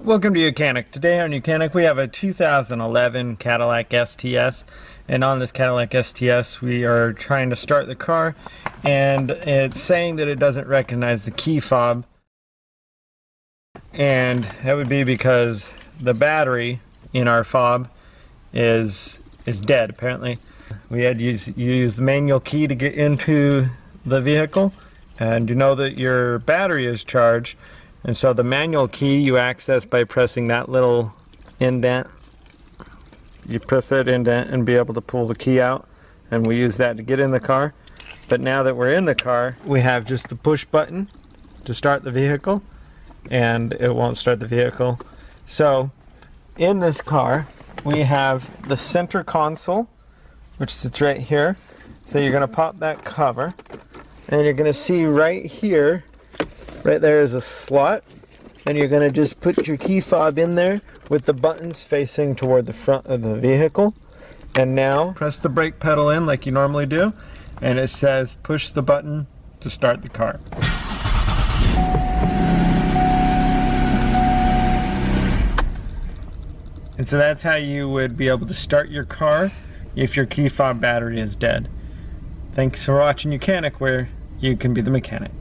Welcome to YOUCANIC. Today on YOUCANIC we have a 2011 Cadillac STS, and on this Cadillac STS we are trying to start the car and it's saying that it doesn't recognize the key fob, and that would be because the battery in our fob is dead apparently. We had to use the manual key to get into the vehicle, and you know that your battery is charged. And so the manual key you access by pressing that little indent. You press that indent and be able to pull the key out, and we use that to get in the car. But now that we're in the car, we have just the push button to start the vehicle, and it won't start the vehicle. So in this car we have the center console, which sits right here. So you're going to pop that cover and you're going to see right here, right there is a slot, and you're going to just put your key fob in there with the buttons facing toward the front of the vehicle. And now press the brake pedal in like you normally do, and it says push the button to start the car. And so that's how you would be able to start your car if your key fob battery is dead. Thanks for watching YOUCANIC, where you can be the mechanic.